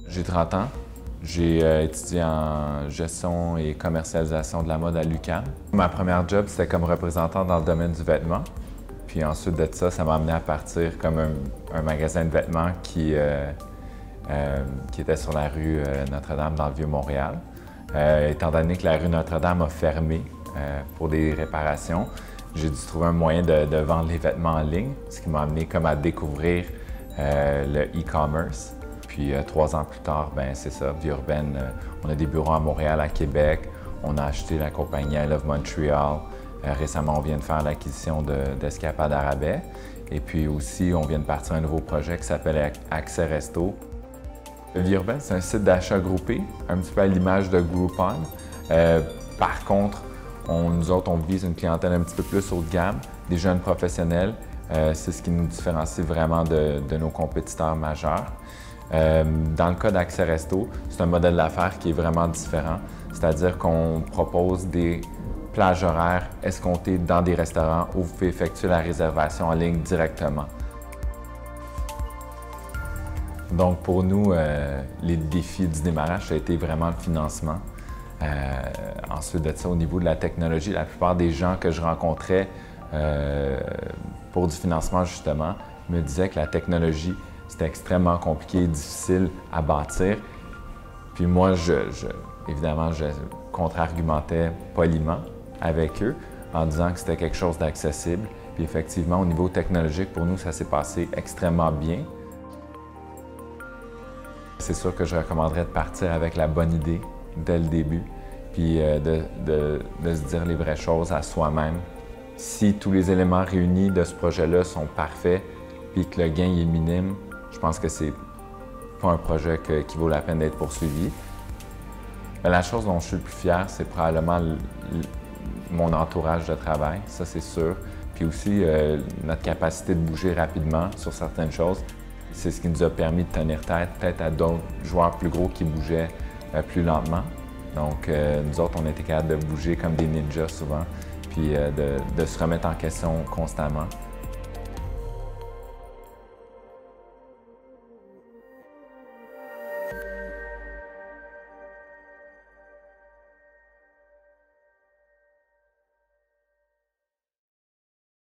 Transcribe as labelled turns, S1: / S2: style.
S1: J'ai 30 ans. J'ai étudié en gestion et commercialisation de la mode à l'UQAM. Ma première job, c'était comme représentant dans le domaine du vêtement. Puis ensuite de ça m'a amené à partir comme un magasin de vêtements qui était sur la rue Notre-Dame dans le Vieux-Montréal. Étant donné que la rue Notre-Dame a fermé pour des réparations, j'ai dû trouver un moyen de vendre les vêtements en ligne, ce qui m'a amené comme à découvrir le e-commerce. Puis 3 ans plus tard, ben c'est ça, Vie Urbaine, on a des bureaux à Montréal, à Québec, on a acheté la compagnie I Love Montreal. Récemment, on vient de faire l'acquisition d'Escapade à rabais. Et puis aussi, on vient de partir un nouveau projet qui s'appelle Accès Resto. Vie Urbaine, c'est un site d'achat groupé, un petit peu à l'image de Groupon. Par contre, nous autres, on vise une clientèle un petit peu plus haut de gamme, des jeunes professionnels. C'est ce qui nous différencie vraiment de nos compétiteurs majeurs. Dans le cas d'Accès Resto, c'est un modèle d'affaires qui est vraiment différent, c'est-à-dire qu'on propose des plages horaires escomptées dans des restaurants où vous pouvez effectuer la réservation en ligne directement. Donc pour nous, les défis du démarrage, ça a été vraiment le financement. Ensuite de ça, au niveau de la technologie, la plupart des gens que je rencontrais pour du financement justement me disaient que la technologie, c'était extrêmement compliqué et difficile à bâtir. Puis moi, évidemment, je contre-argumentais poliment avec eux en disant que c'était quelque chose d'accessible. Puis effectivement, au niveau technologique, pour nous, ça s'est passé extrêmement bien. C'est sûr que je recommanderais de partir avec la bonne idée dès le début, puis de se dire les vraies choses à soi-même. Si tous les éléments réunis de ce projet-là sont parfaits, puis que le gain est minime, je pense que c'est pas un projet qui vaut la peine d'être poursuivi. Mais la chose dont je suis le plus fier, c'est probablement mon entourage de travail, ça c'est sûr. Puis aussi notre capacité de bouger rapidement sur certaines choses. C'est ce qui nous a permis de tenir tête peut-être à d'autres joueurs plus gros qui bougeaient plus lentement. Donc nous autres, on était capables de bouger comme des ninjas souvent, puis de se remettre en question constamment.